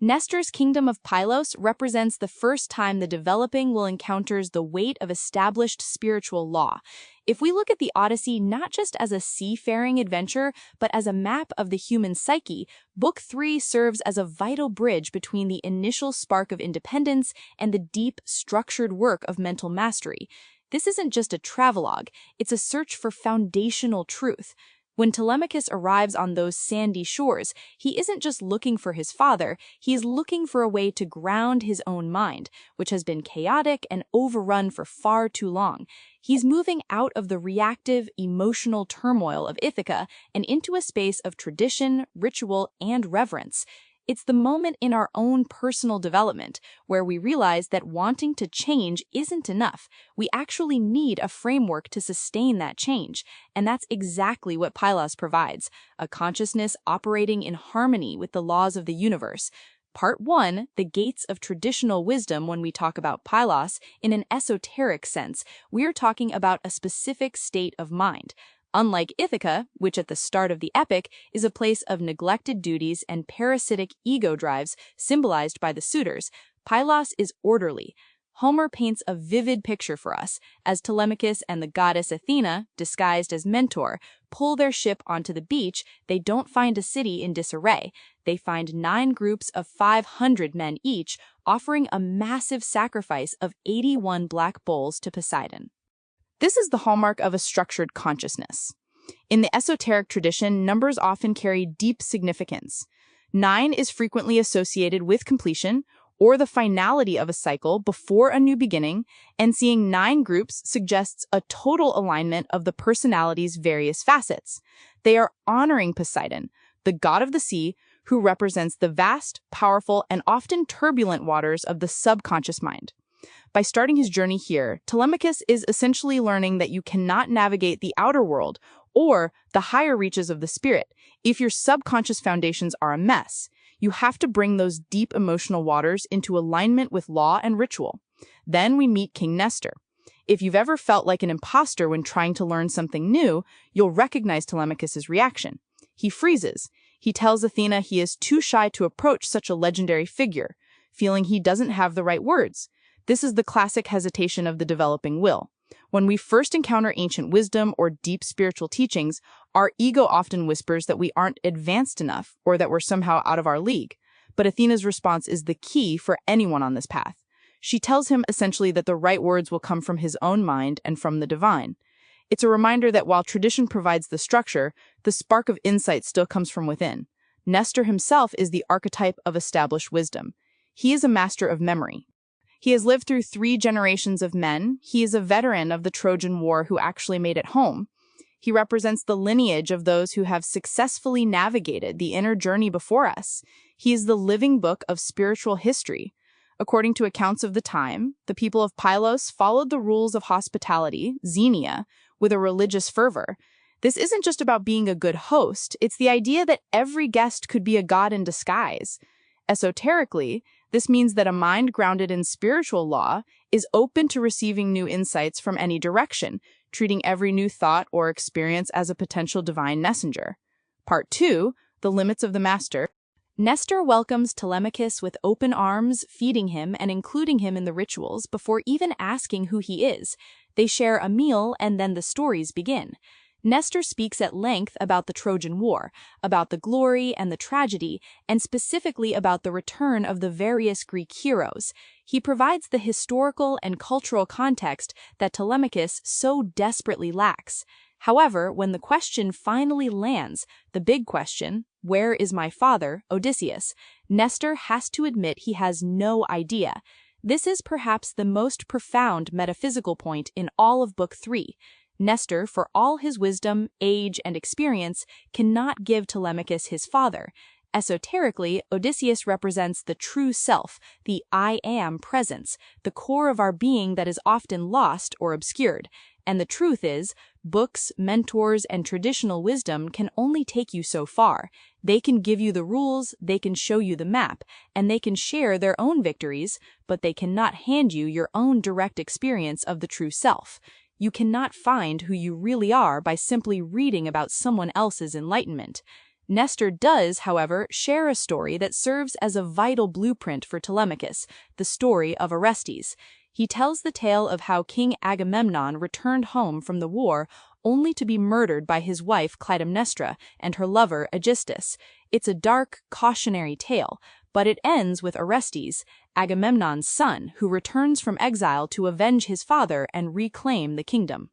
Nestor's kingdom of Pylos represents the first time the developing will encounters the weight of established spiritual law. If we look at the Odyssey not just as a seafaring adventure, but as a map of the human psyche, Book 3 serves as a vital bridge between the initial spark of independence and the deep, structured work of mental mastery. This isn't just a travelogue, it's a search for foundational truth. When Telemachus arrives on those sandy shores, he isn't just looking for his father, he is looking for a way to ground his own mind, which has been chaotic and overrun for far too long. He's moving out of the reactive, emotional turmoil of Ithaca and into a space of tradition, ritual, and reverence. It's the moment in our own personal development where we realize that wanting to change isn't enough. We actually need a framework to sustain that change, and that's exactly what Pylos provides, a consciousness operating in harmony with the laws of the universe. Part 1, the gates of traditional wisdom. When we talk about Pylos in an esoteric sense, we're talking about a specific state of mind. Unlike Ithaca, which at the start of the epic is a place of neglected duties and parasitic ego drives symbolized by the suitors, Pylos is orderly. Homer paints a vivid picture for us as Telemachus and the goddess Athena, disguised as Mentor, pull their ship onto the beach. They don't find a city in disarray. They find 9 groups of 500 men each, offering a massive sacrifice of 81 black bulls to Poseidon. This is the hallmark of a structured consciousness. In the esoteric tradition, numbers often carry deep significance. 9 is frequently associated with completion or the finality of a cycle before a new beginning, and seeing 9 groups suggests a total alignment of the personality's various facets. They are honoring Poseidon, the god of the sea, who represents the vast, powerful, and often turbulent waters of the subconscious mind. By starting his journey here, Telemachus is essentially learning that you cannot navigate the outer world or the higher reaches of the spirit if your subconscious foundations are a mess. You have to bring those deep emotional waters into alignment with law and ritual. Then we meet King Nestor. If you've ever felt like an imposter when trying to learn something new, you'll recognize Telemachus's reaction. He freezes. He tells Athena he is too shy to approach such a legendary figure, feeling he doesn't have the right words. This is the classic hesitation of the developing will. When we first encounter ancient wisdom or deep spiritual teachings, our ego often whispers that we aren't advanced enough or that we're somehow out of our league. But Athena's response is the key for anyone on this path. She tells him essentially that the right words will come from his own mind and from the divine. It's a reminder that while tradition provides the structure, the spark of insight still comes from within. Nestor himself is the archetype of established wisdom. He is a master of memory. He has lived through 3 generations of men. He is a veteran of the Trojan War who actually made it home. He represents the lineage of those who have successfully navigated the inner journey before us. He is the living book of spiritual history. According to accounts of the time, the people of Pylos followed the rules of hospitality, xenia, with a religious fervor. This isn't just about being a good host, it's the idea that every guest could be a god in disguise. Esoterically, this means that a mind grounded in spiritual law is open to receiving new insights from any direction, treating every new thought or experience as a potential divine messenger. Part 2, the limits of the master. Nestor welcomes Telemachus with open arms, feeding him and including him in the rituals before even asking who he is. They share a meal and then the stories begin. Nestor speaks at length about the Trojan War, about the glory and the tragedy, and specifically about the return of the various Greek heroes. He provides the historical and cultural context that Telemachus so desperately lacks. However, when the question finally lands, the big question, where is my father, Odysseus, Nestor has to admit he has no idea. This is perhaps the most profound metaphysical point in all of Book 3. Nestor, for all his wisdom, age, and experience, cannot give Telemachus his father. Esoterically, Odysseus represents the true self, the I am presence, the core of our being that is often lost or obscured. And the truth is, books, mentors, and traditional wisdom can only take you so far. They can give you the rules, they can show you the map, and they can share their own victories, but they cannot hand you your own direct experience of the true self. You cannot find who you really are by simply reading about someone else's enlightenment. Nestor does, however, share a story that serves as a vital blueprint for Telemachus, the story of Orestes. He tells the tale of how King Agamemnon returned home from the war only to be murdered by his wife Clytemnestra and her lover Aegisthus. It's a dark, cautionary tale, but it ends with Orestes, Agamemnon's son, who returns from exile to avenge his father and reclaim the kingdom.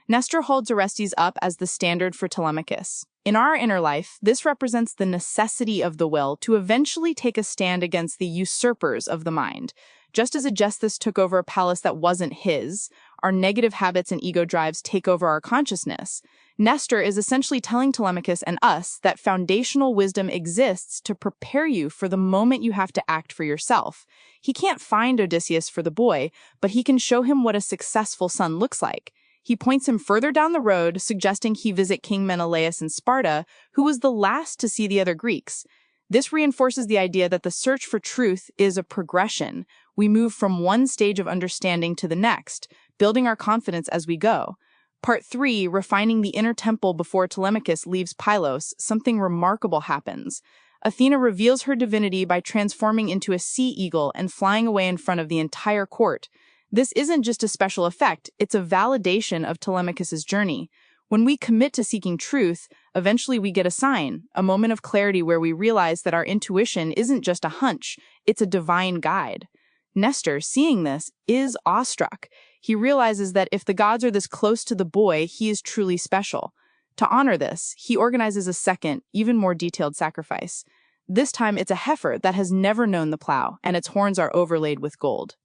Nestor holds Orestes up as the standard for Telemachus. In our inner life, this represents the necessity of the will to eventually take a stand against the usurpers of the mind. Just as Aegisthus took over a palace that wasn't his, our negative habits and ego drives take over our consciousness. Nestor is essentially telling Telemachus and us that foundational wisdom exists to prepare you for the moment you have to act for yourself. He can't find Odysseus for the boy, but he can show him what a successful son looks like. He points him further down the road, suggesting he visit King Menelaus in Sparta, who was the last to see the other Greeks. This reinforces the idea that the search for truth is a progression. We move from one stage of understanding to the next, building our confidence as we go. Part 3, refining the inner temple before Telemachus leaves Pylos, something remarkable happens. Athena reveals her divinity by transforming into a sea eagle and flying away in front of the entire court. This isn't just a special effect, it's a validation of Telemachus's journey. When we commit to seeking truth, eventually we get a sign, a moment of clarity where we realize that our intuition isn't just a hunch, it's a divine guide. Nestor, seeing this, is awestruck. He realizes that if the gods are this close to the boy, he is truly special. To honor this, he organizes a second, even more detailed sacrifice. This time it's a heifer that has never known the plow, and its horns are overlaid with gold.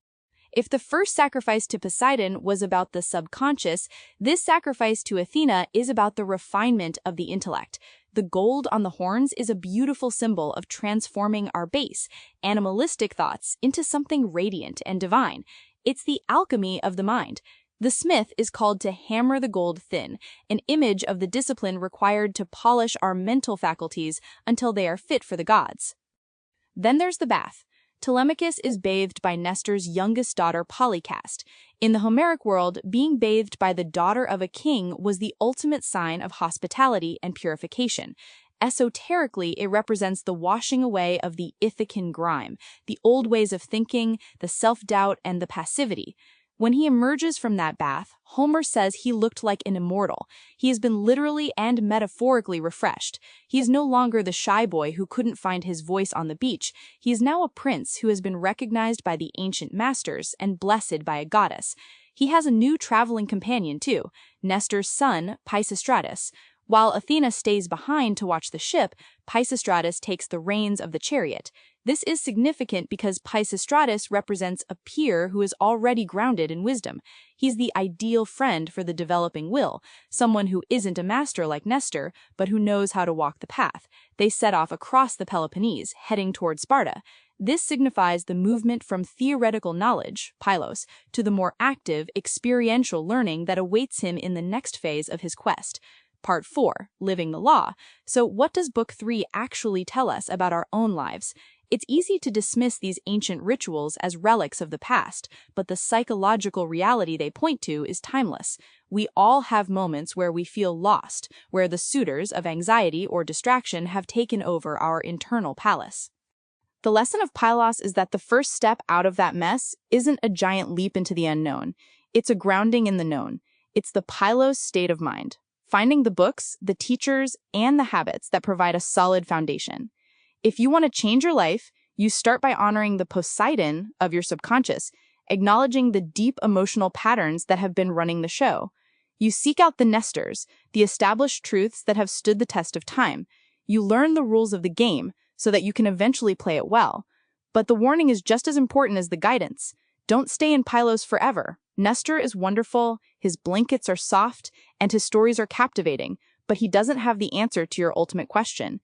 If the first sacrifice to Poseidon was about the subconscious, this sacrifice to Athena is about the refinement of the intellect. The gold on the horns is a beautiful symbol of transforming our base, animalistic thoughts, into something radiant and divine. It's the alchemy of the mind. The smith is called to hammer the gold thin, an image of the discipline required to polish our mental faculties until they are fit for the gods. Then there's the bath. Telemachus is bathed by Nestor's youngest daughter, Polycast. In the Homeric world, being bathed by the daughter of a king was the ultimate sign of hospitality and purification. Esoterically, it represents the washing away of the Ithacan grime, the old ways of thinking, the self-doubt, and the passivity. When he emerges from that bath, Homer says he looked like an immortal. He has been literally and metaphorically refreshed. He is no longer the shy boy who couldn't find his voice on the beach. He is now a prince who has been recognized by the ancient masters and blessed by a goddess. He has a new traveling companion, too, Nestor's son, Pisistratus. While Athena stays behind to watch the ship, Pisistratus takes the reins of the chariot. This is significant because Pisistratus represents a peer who is already grounded in wisdom. He's the ideal friend for the developing will, someone who isn't a master like Nestor, but who knows how to walk the path. They set off across the Peloponnese, heading toward Sparta. This signifies the movement from theoretical knowledge, Pylos, to the more active, experiential learning that awaits him in the next phase of his quest. Part 4, Living the Law. So what does Book 3 actually tell us about our own lives? It's easy to dismiss these ancient rituals as relics of the past, but the psychological reality they point to is timeless. We all have moments where we feel lost, where the suitors of anxiety or distraction have taken over our internal palace. The lesson of Pylos is that the first step out of that mess isn't a giant leap into the unknown. It's a grounding in the known. It's the Pylos state of mind. Finding the books, the teachers, and the habits that provide a solid foundation. If you want to change your life, you start by honoring the Poseidon of your subconscious, acknowledging the deep emotional patterns that have been running the show. You seek out the Nestors, the established truths that have stood the test of time. You learn the rules of the game so that you can eventually play it well. But the warning is just as important as the guidance. Don't stay in Pylos forever. Nestor is wonderful, his blankets are soft, and his stories are captivating, but he doesn't have the answer to your ultimate question.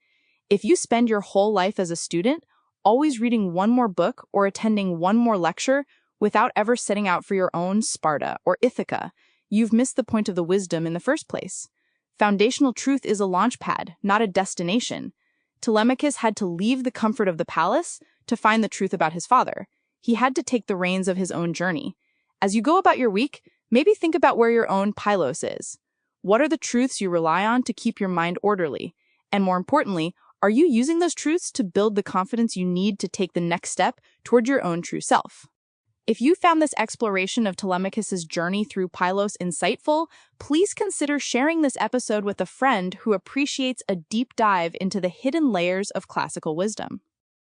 If you spend your whole life as a student, always reading one more book or attending one more lecture without ever setting out for your own Sparta or Ithaca, you've missed the point of the wisdom in the first place. Foundational truth is a launch pad, not a destination. Telemachus had to leave the comfort of the palace to find the truth about his father. He had to take the reins of his own journey. As you go about your week, maybe think about where your own Pylos is. What are the truths you rely on to keep your mind orderly? And more importantly, are you using those truths to build the confidence you need to take the next step toward your own true self? If you found this exploration of Telemachus's journey through Pylos insightful, please consider sharing this episode with a friend who appreciates a deep dive into the hidden layers of classical wisdom.